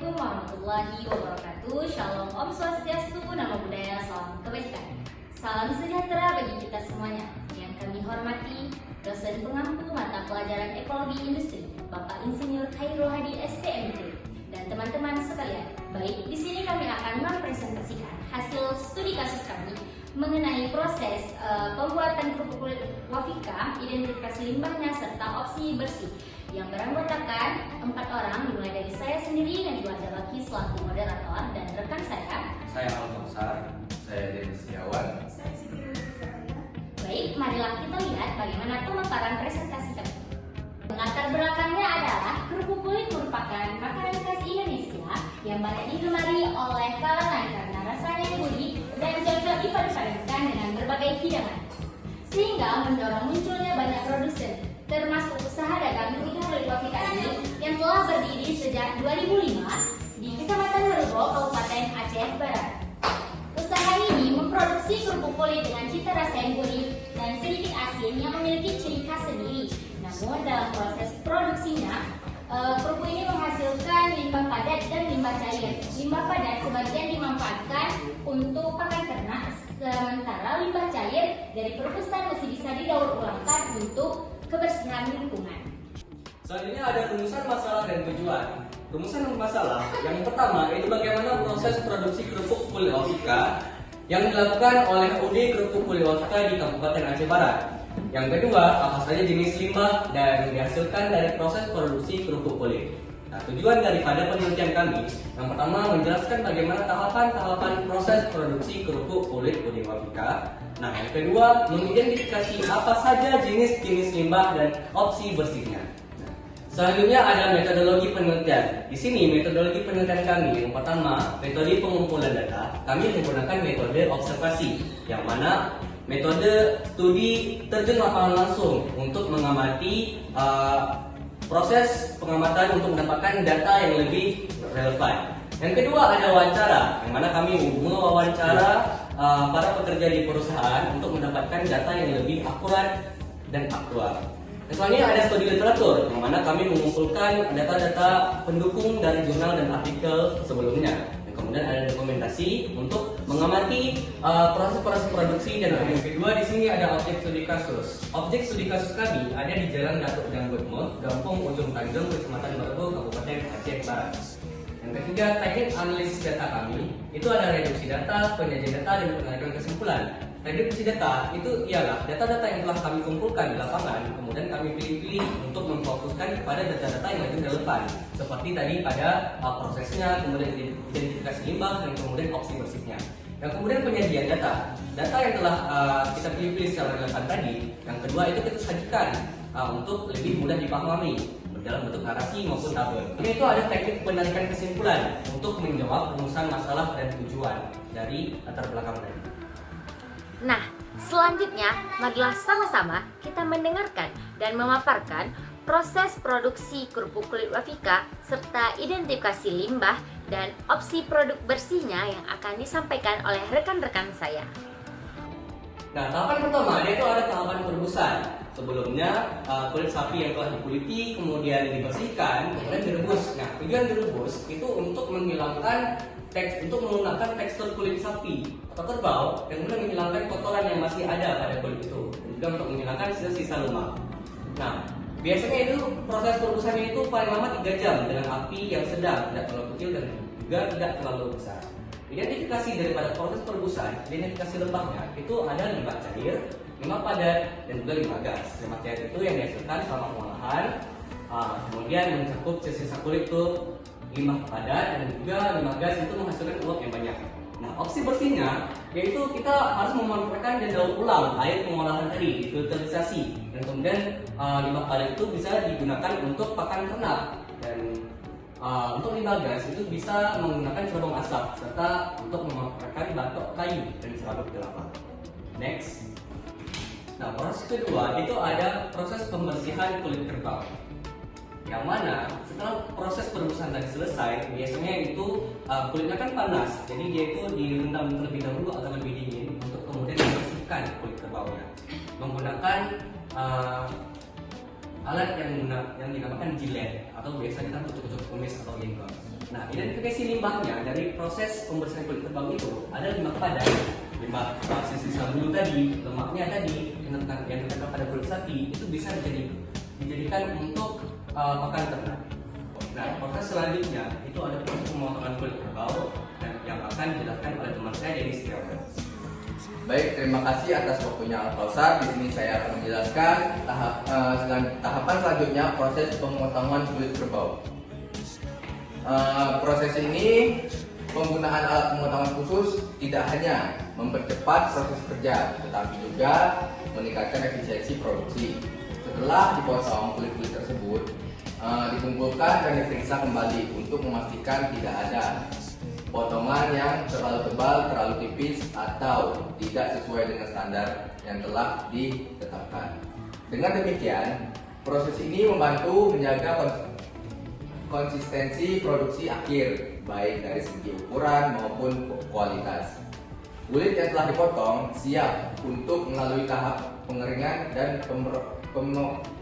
Assalamualaikum warahmatullahi wabarakatuh. Shalom, Om Swastiastu, Namo Buddhaya, salam kebajikan. Salam sejahtera bagi kita semuanya. Yang kami hormati, dosen pengampu mata pelajaran ekologi industri, Bapak Insinyur Khairul Hadi STMT, dan teman-teman sekalian. Baik, di sini kami akan mempresentasikan hasil studi kasus kami mengenai proses pembuatan kerupuk kulit wafika, identifikasi limbahnya, serta opsi bersih yang beranggotakan 4 orang, dimulai dari saya sendiri dan juga Baki selaku moderator dan rekan saya Al-Kausar, saya Denny Setiawan. Baik, marilah kita lihat bagaimana pemaparan presentasi kami. Latar belakangnya adalah kerupuk kulit merupakan makanan khas Indonesia yang banyak digemari oleh kalangan karena rasanya yang gurih dan cocok dipadupadankan dengan berbagai hidangan, sehingga mendorong munculnya banyak produsen, termasuk usaha dagang kerupuk kulit wafika ini yang telah berdiri sejak 2005 di Kecamatan Merubo, Kabupaten Aceh Barat. Usaha ini memproduksi kerupuk kulit dengan cita rasa yang gurih dan sedikit asin yang memiliki ciri khas sendiri. Namun dalam proses produksinya, kerupuk ini menghasilkan limbah padat dan limbah cair. Limbah padat sebagian dimanfaatkan untuk pakan ternak, sementara limbah cair dari perebusan masih bisa didaur ulangkan untuk kebersihan lingkungan. Selanjutnya ada rumusan masalah dan tujuan. Rumusan masalah yang pertama itu bagaimana proses produksi kerupuk kulit wafika yang dilakukan oleh UD Kerupuk Kulit Wafika di Kabupaten Aceh Barat. Yang kedua, apa saja jenis limbah dan dihasilkan dari proses produksi kerupuk kulit. Nah, tujuan daripada penelitian kami yang pertama menjelaskan bagaimana tahapan-tahapan proses produksi kerupuk kulit UD Wafika. Nah, yang kedua, mengidentifikasi apa saja jenis-jenis limbah dan opsi bersihnya. Selanjutnya ada metodologi penelitian. Di sini metodologi penelitian kami yang pertama, metode pengumpulan data. Kami menggunakan metode observasi, yang mana metode studi terjun lapangan langsung untuk mengamati proses pengamatan untuk mendapatkan data yang lebih relevan. Yang kedua ada wawancara, yang mana kami mewawancara para pekerja di perusahaan untuk mendapatkan data yang lebih akurat dan aktual. Dan selanjutnya ada studi literatur, yang mana kami mengumpulkan data-data pendukung dari jurnal dan artikel sebelumnya. Dan kemudian ada dokumentasi untuk mengamati proses-proses produksi dan yang kedua di sini ada objek studi kasus. Objek studi kasus kami ada di Jalan Datuk Janggut, Gampung Ujung Tanjung, Kecamatan Merubo, Kabupaten Aceh Barat. Yang ketiga, teknik analisis data kami itu ada reduksi data, penyajian data, dan penarikan kesimpulan. Reduksi data itu ialah data-data yang telah kami kumpulkan di lapangan, kemudian kami pilih-pilih untuk memfokuskan kepada data-data yang lebih relevan, seperti tadi pada prosesnya, kemudian identifikasi limbah, dan kemudian opsi bersihnya. Dan kemudian penyajian data yang telah kita pilih-pilih secara relevan tadi. Yang kedua itu kita sajikan untuk lebih mudah dipahami dalam bentuk narasi maupun tabel. Ini itu ada teknik penarikan kesimpulan untuk menjawab rumusan masalah dan tujuan dari latar belakang tadi. Nah, selanjutnya marilah sama-sama kita mendengarkan dan memaparkan proses produksi kerupuk kulit wafika serta identifikasi limbah dan opsi produk bersihnya yang akan disampaikan oleh rekan-rekan saya. Nah, tahapan pertama yaitu ada tahapan perebusan. Sebelumnya kulit sapi yang telah dikuliti kemudian dibersihkan, kemudian direbus. Nah, tujuan direbus itu untuk menghilangkan menggunakan tekstur kulit sapi atau kerbau dan kemudian menghilangkan kotoran yang masih ada pada kulit itu dan juga untuk menghilangkan sisa-sisa lemak. Nah, biasanya itu proses perebusannya itu paling lama 3 jam dengan api yang sedang, tidak terlalu kecil dan juga tidak terlalu besar. Identifikasi daripada proses perebusan, identifikasi limbahnya itu ada limbah cair, limbah padat, dan juga limbah gas. Limbah cair itu yang dihasilkan selama pengolahan, kemudian mencakup sisa-sisa kulit itu limbah padat, dan juga limbah gas itu menghasilkan uap yang banyak. Nah, opsi bersihnya yaitu kita harus memanfaatkan dan daur ulang air pengolahan tadi, difilterisasi, dan kemudian limbah padat itu bisa digunakan untuk pakan ternak, dan untuk limbah gas itu bisa menggunakan cerobong asap serta untuk memanfaatkan batok kayu dan serabut kelapa. Next. Nah, proses kedua itu ada proses pembersihan kulit kerbau. Yang mana setelah proses perebusan tadi selesai, biasanya itu kulitnya kan panas, jadi dia itu direndam terlebih dahulu atau lebih dingin untuk kemudian membersihkan kulit kerbaunya menggunakan alat yang dinamakan jilet atau biasa kita kucuk-kucuk kumis atau jenggot. Nah, identifikasi limbahnya dari proses pembersihan kulit kerbau itu ada 5 kepadanya. Limbah sisa bulu tadi, lemaknya tadi yang terkena pada kulit sapi itu bisa dijadikan untuk pakan ternak. Nah, proses selanjutnya itu ada proses pemotongan kulit kerbau yang akan dijelaskan oleh teman saya Denny Setiawan. Baik, terima kasih atas waktunya Al-Kausar. Di sini saya akan menjelaskan tahapan selanjutnya proses pemotongan kulit kerbau. Proses ini penggunaan alat pemotongan khusus tidak hanya mempercepat proses kerja, tetapi juga meningkatkan efisiensi produksi. Setelah dipotong kulit-kulit tersebut, dikumpulkan dan diperiksa kembali untuk memastikan tidak ada potongan yang terlalu tebal, terlalu tipis, atau tidak sesuai dengan standar yang telah ditetapkan. Dengan demikian, proses ini membantu menjaga konsistensi produksi akhir, baik dari segi ukuran maupun kualitas. Kulit yang telah dipotong siap untuk melalui tahap pengeringan dan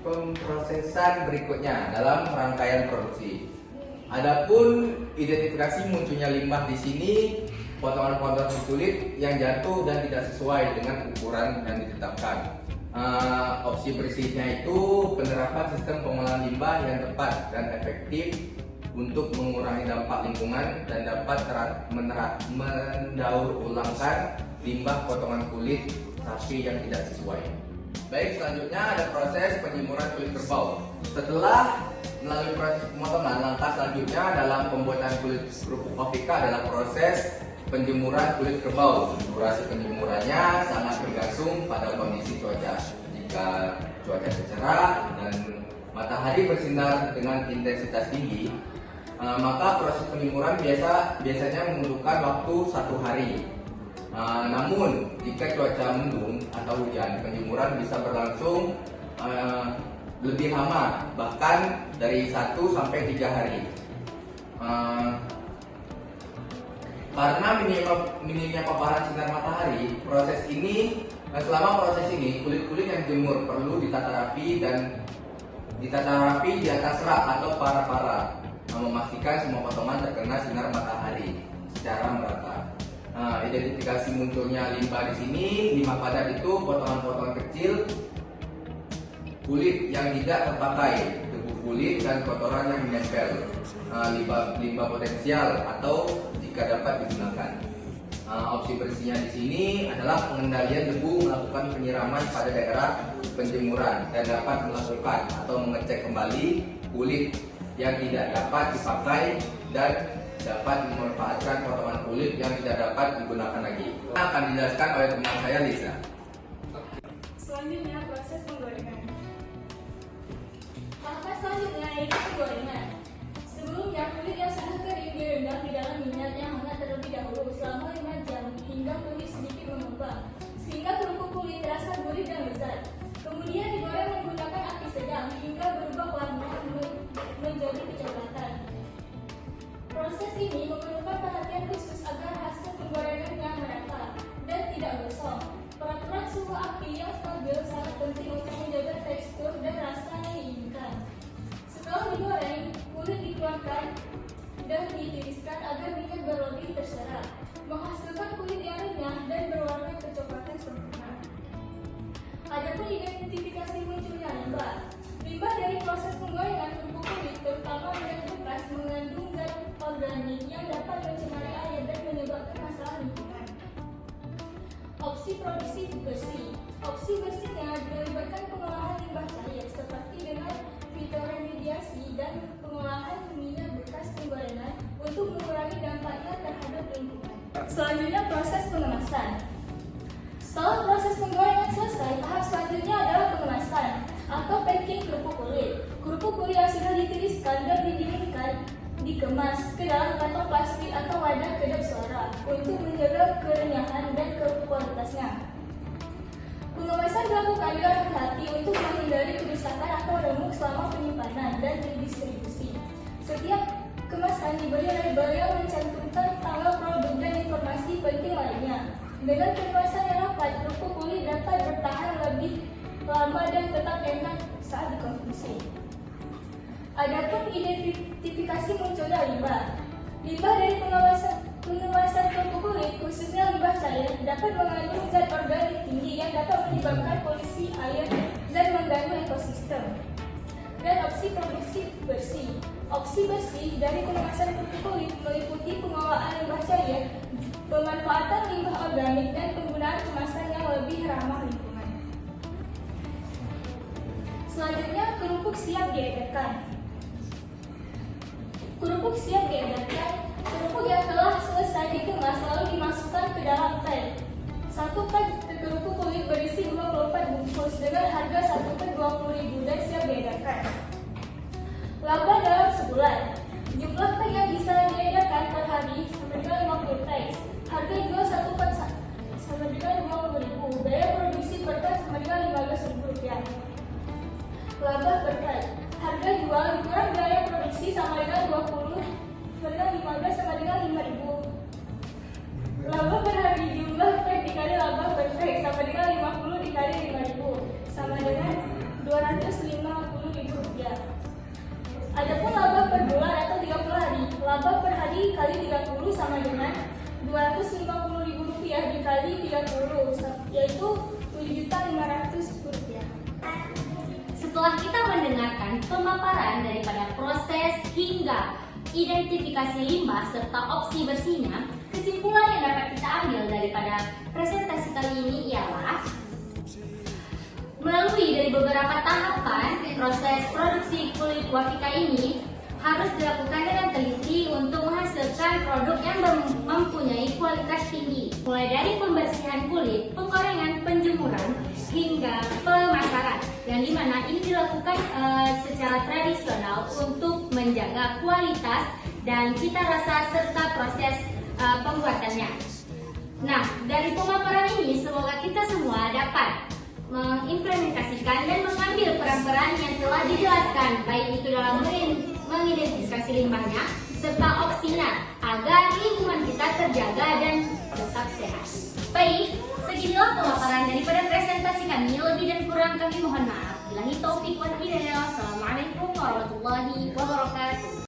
pemrosesan berikutnya dalam rangkaian produksi. Adapun identifikasi munculnya limbah di sini, potongan-potongan kulit yang jatuh dan tidak sesuai dengan ukuran yang ditetapkan. Opsi bersihnya itu penerapan sistem pengolahan limbah yang tepat dan efektif untuk mengurangi dampak lingkungan dan dapat mendaur ulangkan limbah potongan kulit sapi yang tidak sesuai. Baik, selanjutnya ada proses penjemuran kulit kerbau. Setelah melalui proses pemotongan, langkah selanjutnya dalam pembuatan kulit kerupuk Ovika adalah proses penjemuran kulit kerbau. Durasi penjemurannya sangat bergantung pada kondisi cuaca. Jika cuaca cerah dan matahari bersinar dengan intensitas tinggi, maka proses penjemuran biasanya membutuhkan waktu 1 hari. Namun jika cuaca mendung atau hujan, penjemuran bisa berlangsung lebih lama, bahkan dari 1 sampai 3 hari. Karena minimnya paparan sinar matahari, selama proses ini kulit-kulit yang dijemur perlu ditata rapi di atas rak atau para-para, memastikan semua potongan terkena sinar matahari secara merata. Identifikasi munculnya limbah di sini, limbah padat itu potongan-potongan kecil kulit yang tidak terpakai, debu kulit dan kotoran yang menempel, limbah potensial atau jika dapat digunakan. Opsi bersihnya di sini adalah pengendalian debu, melakukan penyiraman pada daerah penjemuran dan dapat melakukan atau mengecek kembali kulit yang tidak dapat dipakai dan dapat memanfaatkan potongan kulit yang tidak dapat digunakan lagi. Akan dijelaskan oleh teman saya Lisa. Selanjutnya proses penggorengan. Tahapan selanjutnya yaitu penggorengan. Sebelumnya kulit yang sudah kering direndam di dalam minyak yang hangat terlebih dahulu selama 5 jam hingga kulit sedikit mengembang, sehingga kerupuk kulit terasa gurih dan lezat. Kemudian digoreng menggunakan api sedang hingga berubah warna menjadi kecoklatan. Proses ini memerlukan perhatian khusus agar hasil penggorengannya merata dan tidak gosong. Peraturan suhu api yang stabil sangat penting untuk menjaga tekstur dan rasa yang diinginkan. Setelah digoreng, kulit dikeluarkan dan ditiriskan agar minyak berlebih terserap, menghasilkan kulit yang renyah dan berwarna kecoklatan sempurna. Adapun identifikasi munculnya limbah. Limbah dari proses penggorengan kerupuk kulit, terutama minyak bekas, mengandung zat organik yang dapat mencemari air dan menyebabkan masalah lingkungan. Opsi produksi bersih. Opsi bersihnya melibatkan pengolahan limbah cair seperti dengan fitoremediasi dan pengolahan minyak bekas penggorengan untuk mengurangi dampaknya terhadap lingkungan. Selanjutnya proses pengemasan. Setelah proses penggorengan selesai, tahap selanjutnya adalah pengemasan atau packing kerupuk kulit. Kerupuk kulit yang sudah ditiriskan dan didinginkan dikemas ke dalam kantong plastik atau wadah kedap suara untuk menjaga kerenyahan dan kualitasnya. Pengemasan dilakukan dengan hati-hati untuk menghindari kerusakan atau remuk selama penyimpanan dan didistribusi. Setiap kemasan diberi label yang mencantumkan tanggal produk dan informasi penting lainnya. Dengan kemasan yang rapat, kerupuk kulit dapat bertahan lebih lama dan tetap enak saat dikonsumsi. Adapun identifikasi munculnya limbah. dapat mengandung zat organik tinggi yang dapat menyebabkan polusi air dan mengganggu ekosistem. Dan opsi produksi bersih. Opsi bersih dari pengemasan kerupuk kulit meliputi pengelolaan limbah cair, pemanfaatan limbah organik, dan penggunaan kemasan yang lebih ramah lingkungan. Selanjutnya, kerupuk siap diedarkan. Kerupuk siap diedarkan. Kerupuk yang telah selesai dikemas lalu dimasukkan ke dalam pan. Satu pan kerupuk kulit berisi 24 bungkus dengan harga 1 per 20.000 dan siap diedarkan. Laba dalam sebulan. Jumlah pan yang bisa diedarkan per hari sama dengan 50 pan. Harga jual 1 pan sama dengan 50.000. Biaya produksi per pan sama dengan Rp15.000. Laba per pan. Harga jual dikurang biaya produksi sama dengan 20 15 sama dengan 5.000. Laba per hari jumlah pan dikali laba per pan sama dengan 50 dikali 5.000 sama dengan Rp250.000. Adapun laba per bulan atau 30 hari, laba per hari kali 30 sama dengan Rp250.000 dikali 30, yaitu Rp7.500.000. Setelah kita mendengarkan pemaparan daripada proses hingga identifikasi limbah serta opsi bersihnya, kesimpulan yang dapat kita ambil daripada presentasi kali ini ialah melalui dari beberapa tahapan proses produksi kulit wafika ini harus dilakukan dengan teliti untuk menghasilkan produk yang mempunyai kualitas tinggi, mulai dari pembersihan kulit, penggorengan, penjemuran, hingga pemasaran, yang dimana ini dilakukan secara tradisional untuk menjaga kualitas dan cita rasa serta proses pembuatannya. Nah, dari pemaparan ini semoga kita semua dapat mengimplementasikan dan mengambil peran-peran yang telah dijelaskan, baik itu dalam mengidentifikasi limbahnya serta opsinya agar lingkungan kita terjaga dan tetap sehat. Baik, seginilah pemaparan daripada presentasi kami. Lebih dan kurang kami mohon maaf. Billahi taufiq wal hidayah. Wassalamualaikum warahmatullahi wabarakatuh.